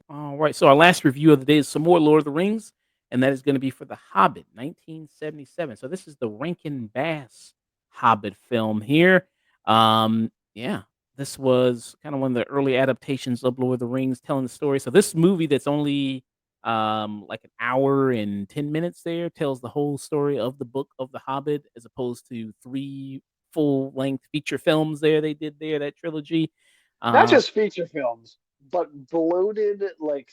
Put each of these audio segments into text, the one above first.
All right. So our last review of the day is some more Lord of the Rings, and that is going to be for The Hobbit, 1977. So this is the Rankin Bass Hobbit film here. Yeah, this was kind of one of the early adaptations of Lord of the Rings, telling the story. So this movie that's only like an hour and 10 minutes there tells the whole story of the book of The Hobbit, as opposed to three full length feature films there they did there, that trilogy. Not Uh, just feature films, but bloated like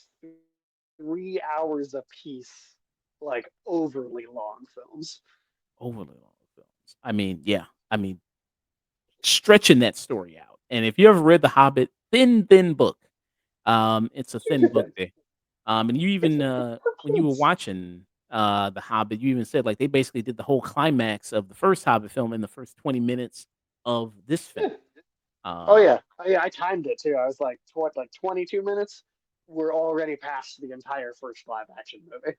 3 hours a piece, like overly long films. Overly long films. I mean, yeah. I mean, stretching that story out. And if you ever read The Hobbit, thin book. It's a thin Super book thin. there. And you It's even for when you were kids. watching The Hobbit, you even said like they basically did the whole climax of the first Hobbit film in the first 20 minutes of this film. Yeah. Oh Um, yeah, oh yeah. I timed it too. I was like, like 22 minutes. We're already past the entire first live action movie.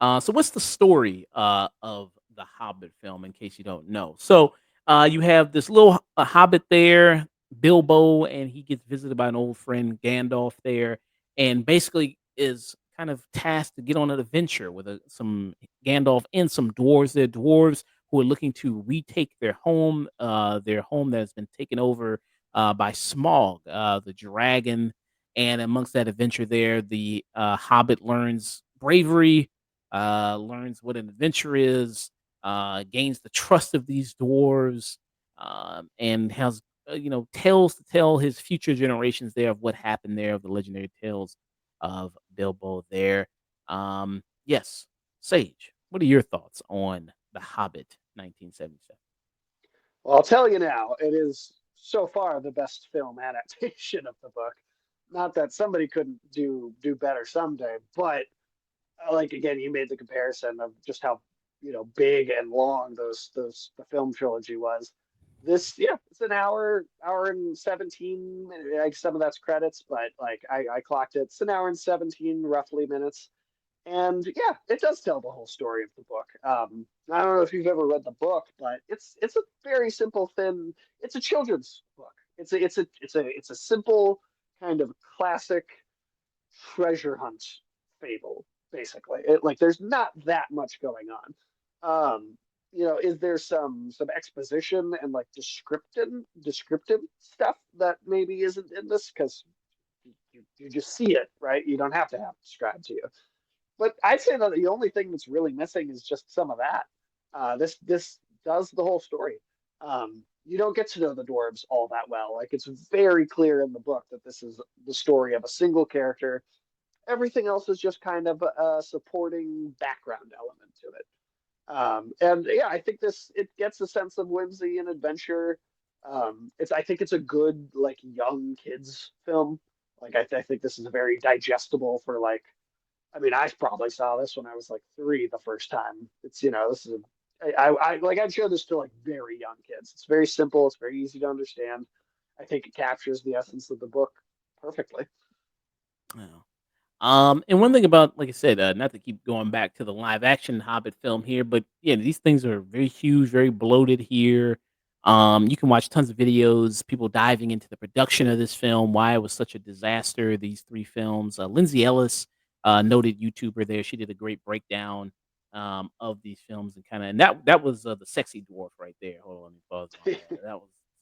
yeah. So what's the story of the Hobbit film, in case you don't know? So you have this little Hobbit there, Bilbo, and he gets visited by an old friend, Gandalf, there, and basically is kind of tasked to get on an adventure with some Gandalf and some dwarves. They're dwarves who are looking to retake their home that has been taken over by Smaug, the dragon. And amongst that adventure, there, the Hobbit learns bravery, learns what an adventure is, gains the trust of these dwarves, and has tales to tell his future generations there of what happened there, of the legendary tales of Bilbo there. Yes, Sage, what are your thoughts on The Hobbit, 1977? Well, I'll tell you now, it is so far the best film adaptation of the book. Not that somebody couldn't do better someday, but like again, you made the comparison of just how big and long those the film trilogy was. This, yeah, it's an hour and 17. Like some of that's credits, but like I clocked it. It's an hour and 17 roughly minutes. And yeah, it does tell the whole story of the book. I don't know if you've ever read the book, but it's a very simple, thin. It's a children's book. It's a simple kind of classic treasure hunt fable, basically. Like there's not that much going on. Is there some exposition and like descriptive stuff that maybe isn't in this because you just see it, right? You don't have to have it described to you. But I'd say that the only thing that's really missing is just some of that. This does the whole story. You don't get to know the dwarves all that well. Like it's very clear in the book that this is the story of a single character. Everything else is just kind of a supporting background element to it. And yeah, I think this it gets a sense of whimsy and adventure. I think it's a good like young kids film. Like I think this is very digestible for like I mean, I probably saw this when I was like 3 the first time. This is I'd show this to like very young kids. It's very simple. It's very easy to understand. I think it captures the essence of the book perfectly. Yeah. And one thing about, like I said, not to keep going back to the live action Hobbit film here, but yeah, these things are very huge, very bloated here. You can watch tons of videos, people diving into the production of this film, why it was such a disaster. These three films. Lindsay Ellis, noted YouTuber, there, she did a great breakdown of these films, and that was the sexy dwarf right there. Hold on, let me pause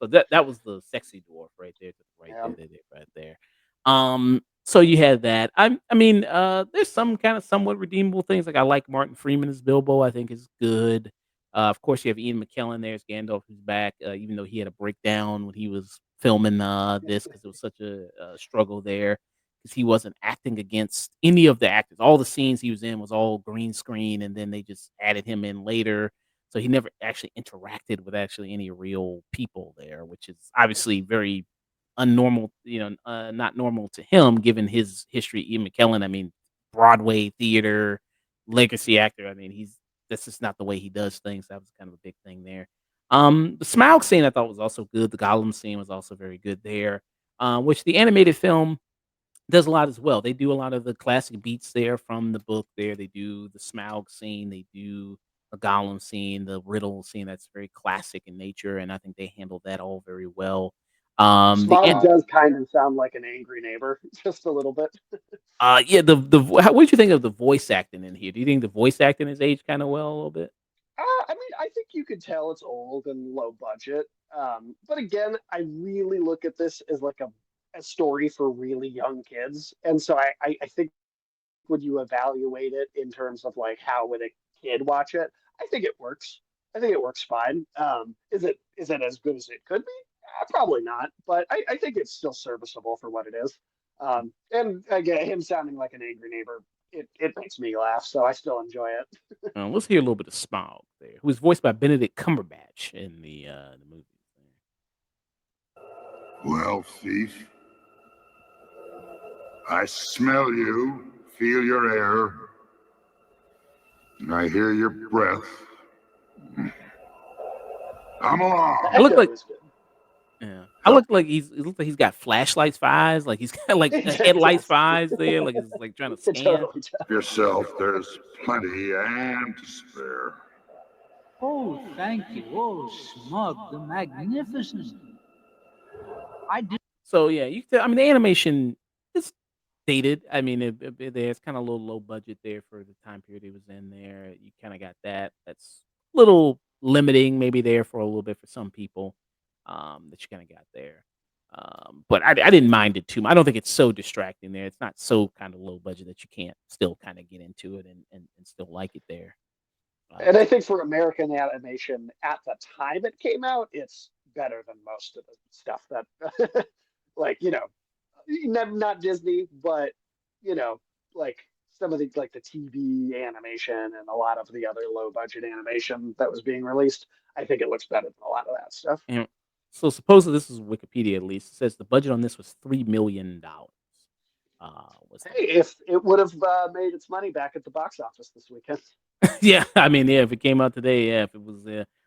on there. That was the sexy dwarf right there to the right Yeah. there, right there. So you had that. I mean, there's some kind of somewhat redeemable things. Like I like Martin Freeman as Bilbo. I think is good. Of course, you have Ian McKellen there as Gandalf, who's back. Even though he had a breakdown when he was filming this, because it was such a struggle there, because he wasn't acting against any of the actors. All the scenes he was in was all green screen, and then they just added him in later. So he never actually interacted with actually any real people there, which is obviously very unnormal, not normal to him given his history. Ian McKellen, I mean, Broadway theater legacy actor. I mean, he's that's just not the way he does things. That was kind of a big thing there. The Smaug scene I thought was also good. The Gollum scene was also very good there. which the animated film does a lot as well. They do a lot of the classic beats there from the book there. They do the Smaug scene, they do the Gollum scene, the riddle scene that's very classic in nature, and I think they handled that all very well. The Smog end. does kind of sound like an angry neighbor, just a little bit. Yeah, what did you think of the voice acting in here? Do you think the voice acting is aged kind of well a little bit? I mean, I think you could tell it's old and low budget. But again, I really look at this as like a story for really young kids. And so I think when you evaluate it in terms of like how would a kid watch it, I think it works. I think it works fine. Is it as good as it could be? Probably not, but I think it's still serviceable for what it is. And again, him sounding like an angry neighbor, it makes me laugh, so I still enjoy it. Let's hear a little bit of Smaug there, who was voiced by Benedict Cumberbatch in the movie. Well, thief, I smell you, feel your air, and I hear your breath. Come The I along. look echo like is good. Yeah. I Help. look like it looks like he's got flashlights for eyes, like he's got, like, It headlights does. for eyes there, like, he's, like, trying to It scan. totally does. Yourself, there's plenty and to spare. Oh, thank you. Oh, Smug the Magnificent. I did. So, yeah, you can tell I mean, the animation is dated. I mean, there's kinda a little low budget there for the time period it was in there. You kinda got that. That's a little limiting maybe there for a little bit for some people, that you kinda got there. But I didn't mind it too much. I don't think it's so distracting there. It's not so kinda low budget that you can't still kinda get into it and still like it there. And I So think for American animation at the time it came out, it's better than most of the stuff that, like, not Disney, but, you know, like some of the like the TV animation and a lot of the other low budget animation that was being released. I think it looks better than a lot of that stuff. and so supposedly this is Wikipedia at least. It says the budget on this was $3 million. Was the Hey, if it would have made its money back at the box office this weekend. Yeah, I mean, yeah, if it came out today, yeah, if it was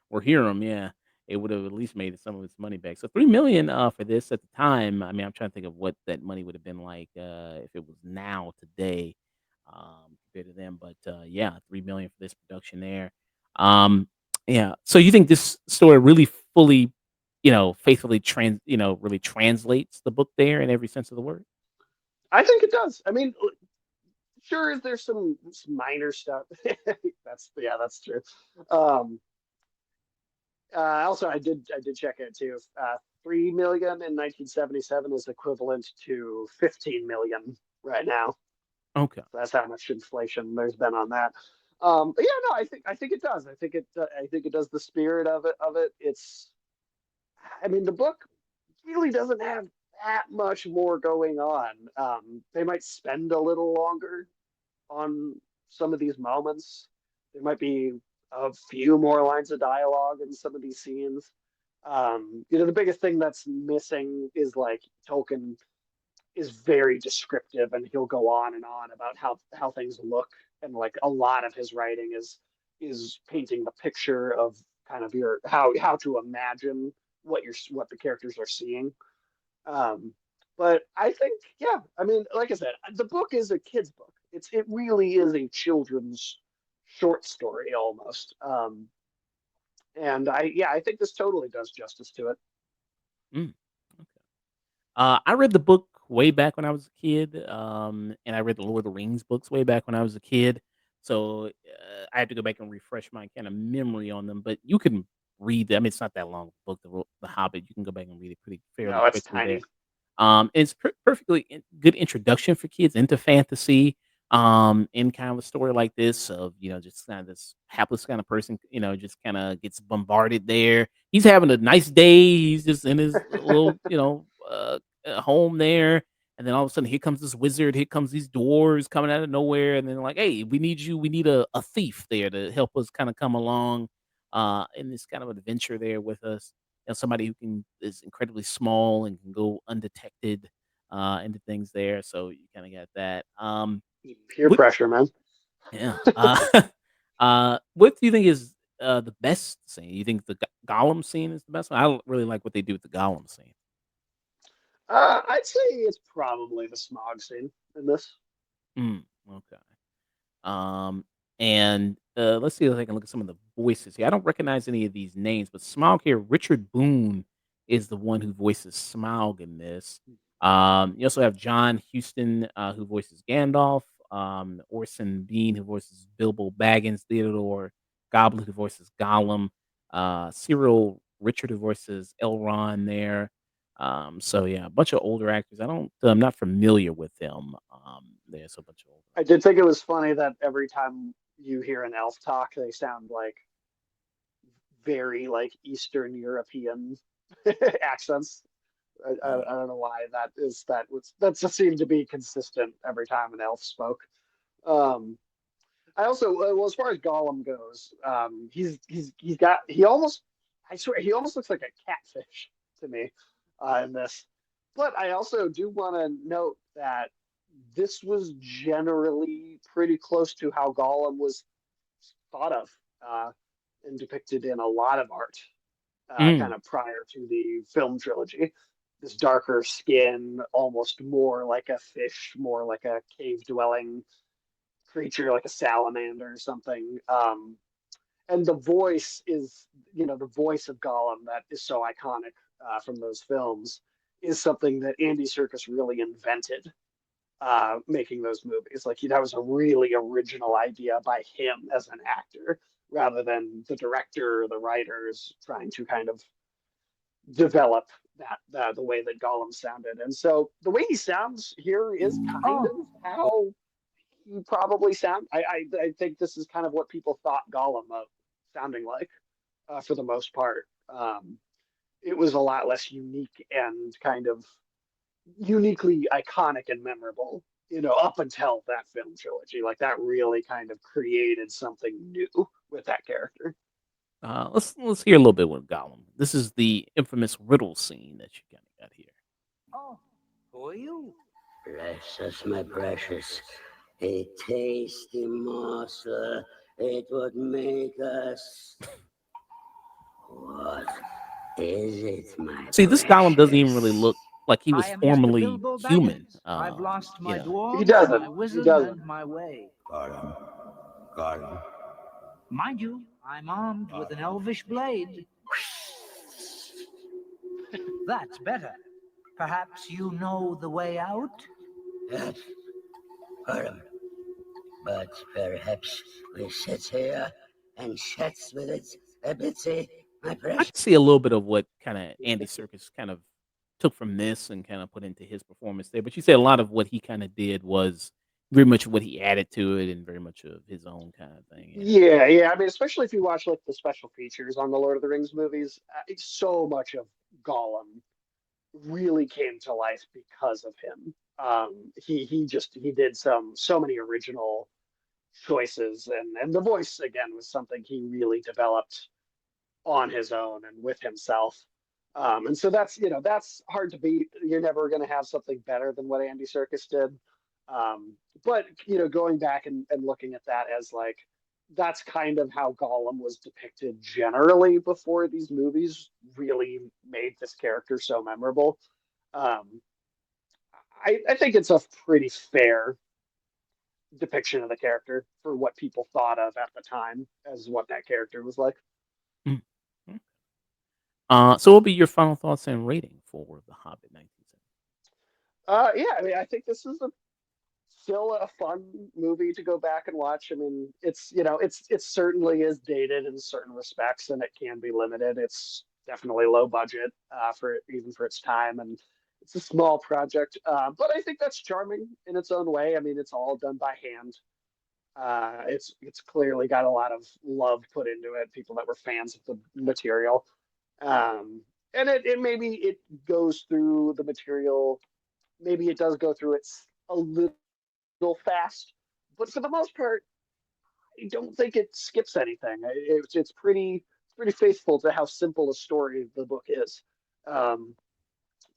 or Hiram, yeah, it would have at least made some of its money back. So 3 million for this at the time. I mean, I'm trying to think of what that money would have been like if it was now today compared to them. But yeah, 3 million for this production there. Um, yeah. So you think this story really fully, faithfully really translates the book there in every sense of the word? I think it does. I mean, sure, is there some minor stuff? That's true. Um, Also, I did check it too. 3 million in 1977 is equivalent to 15 million right now. Okay. That's how much inflation there's been on that. But yeah, no, I think it does. I think it does the spirit of it. I mean, the book really doesn't have that much more going on. They might spend a little longer on some of these moments. There might be a few more lines of dialogue in some of these scenes. The biggest thing that's missing is like Tolkien is very descriptive and he'll go on and on about how things look, and like a lot of his writing is painting the picture of kind of your how to imagine what the characters are seeing. um, but I think, yeah, I mean, like I said, the book is a kid's book. It really is a children's short story almost. And I think this totally does justice to it. Mm. I read the book way back when I was a kid, and I read the Lord of the Rings books way back when I was a kid. So I had to go back and refresh my kind of memory on them. But you can read them. I mean, it's not that long book, the Hobbit. You can go back and read it pretty fairly No, it's quickly there. tiny. It's perfectly good introduction for kids into fantasy. In kind of a story like this of just kind of this hapless kind of person, just kind of gets bombarded there. He's having a nice day. He's just in his little, home there, and then all of a sudden here comes this wizard. Here comes these dwarves coming out of nowhere, and then like, hey, we need you. We need a thief there to help us kind of come along, in this kind of adventure there with us, somebody who is incredibly small and can go undetected into things there. So you kind of got that. Peer What, pressure, man. yeah. What do you think is the best scene? You think the Gollum scene is the best one? I don't really like what they do with the Gollum scene. I'd say it's probably the smog scene in this. Mm, okay. Um, and let's see if I can look at some of the voices here. I don't recognize any of these names, but Smaug here, Richard Boone is the one who voices Smaug in this. You also have John Huston, who voices Gandalf, Orson Bean, who voices Bilbo Baggins, Theodore Goblin, who voices Gollum, Cyril Richard, who voices Elrond there. So yeah, a bunch of older actors. I'm not familiar with them. There's a bunch of older I did think it was funny that every time you hear an elf talk, they sound like very like Eastern European accents. I actors. don't know why that is. That just seemed to be consistent every time an elf spoke. Um, I also, well, as far as Gollum goes, he almost, I swear, he almost looks like a catfish to me in this. But I also do want to note that this was generally pretty close to how Gollum was thought of uh, and depicted in a lot of art, kind Mm. of prior to the film trilogy. This darker skin, almost more like a fish, more like a cave dwelling creature, like a salamander or something. And the voice is, the voice of Gollum that is so iconic from those films is something that Andy Serkis really invented making those movies. Like that was a really original idea by him as an actor, rather than the director or the writers trying to kind of develop the way that Gollum sounded. And so the way he sounds here is kind of Oh, how he probably sound. I think this is kind of what people thought Gollum of sounding like for the most part. It was a lot less unique and kind of uniquely iconic and memorable, up until that film trilogy. Like that really kind of created something new with that character. Let's hear a little bit with Gollum. This is the infamous riddle scene that you kind of got here. oh, who are you? Precious, my precious, a tasty morsel, it would make us. What is it, my See, this Gollum doesn't even really precious? look like he was I am Mr. formerly Bilbo human. Baggins. I've lost You my know, He dwarves, my doesn't. He wizard, doesn't. and my way. Gollum, Gollum. Mind you, I'm armed with an elvish blade. That's better. Perhaps you know the way out? Yes, Gollum. But perhaps we sit here and chat with it a bit, my I precious. can see a little bit of what kind of Andy Serkis kind of took from this and kind of put into his performance there. But you said a lot of what he kind of did was very much what he added to it and very much of his own kind of thing. Yeah. Yeah, yeah. I mean, especially if you watch like the special features on the Lord of the Rings movies, it's so much of Gollum really came to life because of him. He did so many original choices, and the voice again was something he really developed on his own and with himself. And so that's hard to beat. You're never going to have something better than what Andy Serkis did. But going back and looking at that as like that's kind of how Gollum was depicted generally before these movies really made this character so memorable. Um, I think it's a pretty fair depiction of the character for what people thought of at the time as what that character was like. Mm. Mm. So what would be your final thoughts and rating for The Hobbit 1970? Yeah, I mean, I think this is still a fun movie to go back and watch. I mean, it certainly is dated in certain respects, and it can be limited. It's definitely low budget for even for its time, and it's a small project. But I think that's charming in its own way. I mean, it's all done by hand. It's clearly got a lot of love put into it. People that were fans of the material, um, and it maybe it goes through the material. Maybe it does go through it a little fast, but for the most part, I don't think it skips anything. It's pretty faithful to how simple a story the book is, um,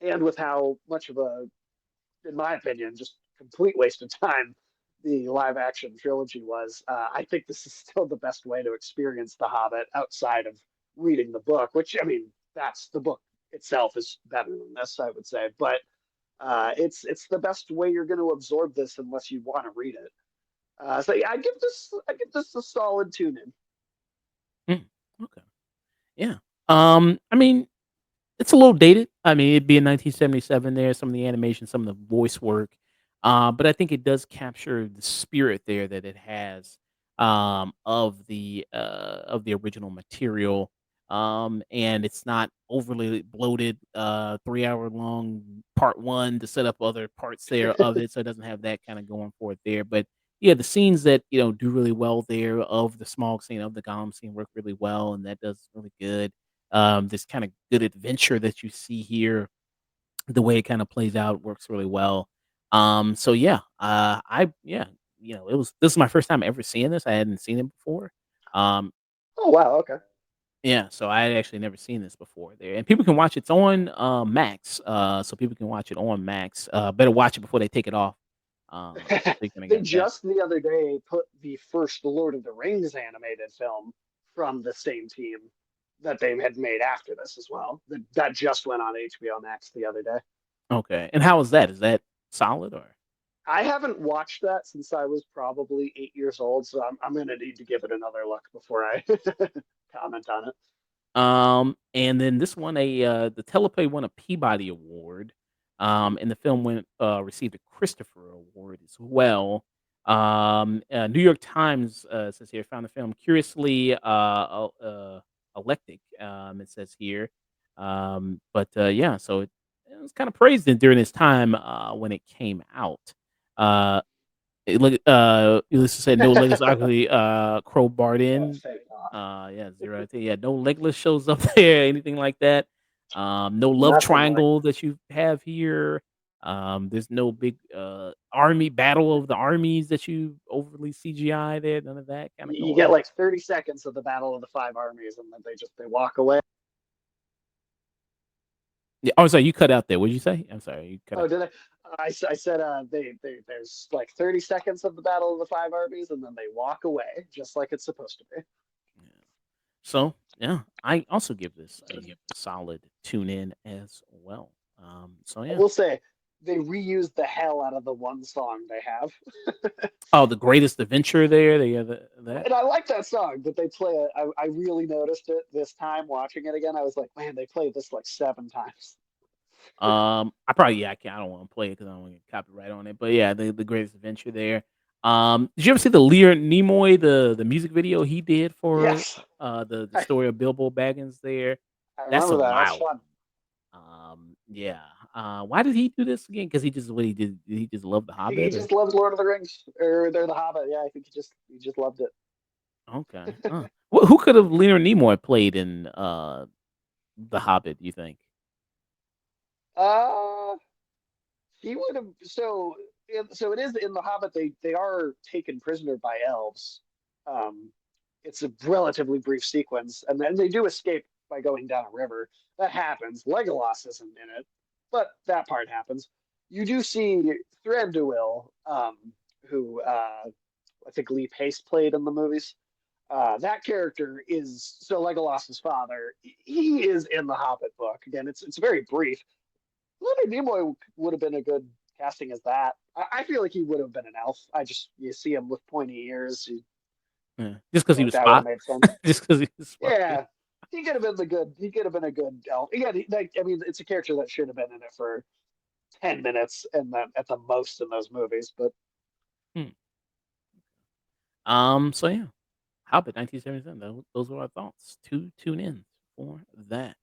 and with how much of a, in my opinion, just complete waste of time the live action trilogy was. I think this is still the best way to experience The Hobbit outside of reading the book, which I mean, that's the book itself is better than this, I would say. But It's the best way you're going to absorb this unless you want to read it. So yeah, I give this a solid tune in. Mm, okay. Yeah. I mean, it's a little dated. I mean, it'd be in 1977 there, some of the animation, some of the voice work. But I think it does capture the spirit there that it has of the original material. And it's not overly bloated, 3 hour long part one to set up other parts there of it. So it doesn't have that kind of going for it there. But yeah, the scenes that do really well there of the small scene of the Gollum scene work really well, and that does really good. This kind of good adventure that you see here, the way it kind of plays out works really well. So yeah, it was this is my first time ever seeing this. I hadn't seen it before. Um, Oh wow, okay. yeah, so I had actually never seen this before there, and people can watch it's on Max. So people can watch it on Max. Better watch it before they take it off. So you can They get that. just the other day put the first Lord of the Rings animated film from the same team that they had made after this as well. That just went on HBO Max the other day. Okay, and how is that? Is that solid or? I haven't watched that since I was probably 8 years old, so I'm going to need to give it another look before I comment on it. And then this won the teleplay won a Peabody Award, and the film received a Christopher Award as well. New York Times says here found the film curiously eclectic. It says here, but yeah, so it was kind of praised during its time when it came out. Uh, Ulysses said no Legolas actually crowbarred Oh, in. fake off. Yeah, 0 out of 10. Yeah, no Legolas shows up there, anything like that. No love Nothing like triangle that you have here. There's no big army battle of the armies that you overly CGI there. None of that kind of you going get on. like 30 seconds of the Battle of the Five Armies, and then they walk away. Yeah. Oh, sorry, you cut out there. What did you say? I'm sorry, you cut Oh, out. did I? I said there's like 30 seconds of the Battle of the Five Armies, and then they walk away, just like it's supposed to be. Yeah. So yeah, I also give this a solid tune in as well. So I yeah. will say they reused the hell out of the one song they have. Oh, the greatest adventure there. They have that. And I like that song, but they play it. I really noticed it this time watching it again. I was like, man, they played this like 7 times. I probably yeah, I can't. I don't want to play it because I don't want to get copyright on it. But yeah, the greatest adventure there. Did you ever see the Leonard Nimoy the music video he did for Yes, the story of Bilbo Baggins there? I That's a remember that. That's wild fun. one. Yeah. Why did he do this again? Because he just what he did he just love the He Hobbit or just loves Lord of the Rings, or they're the Hobbit. Yeah, I think he just loved it. okay? Who could have Leonard Nimoy played in the Hobbit? You think? Uh, he would have. So it is in the Hobbit. They are taken prisoner by elves. Um, it's a relatively brief sequence, and then they do escape by going down a river. That happens. Legolas isn't in it, but that part happens. You do see Thranduil, who I think Lee Pace played in the movies. That character is so Legolas's father. He is in the Hobbit book. Again, it's very brief. Leonard Nimoy would have been a good casting as that. I feel like he would have been an elf. I just you see him with pointy ears. You Yeah. Just because feel he like was that would have Spock. made sense. Just because he was Spock. Yeah, he could have been the good. He could have been a good elf. Yeah, I mean, it's a character that should have been in it for 10 minutes and then at the most in those movies. But Hmm. So yeah, Hobbit 1977. Those were our thoughts. Tune in for that.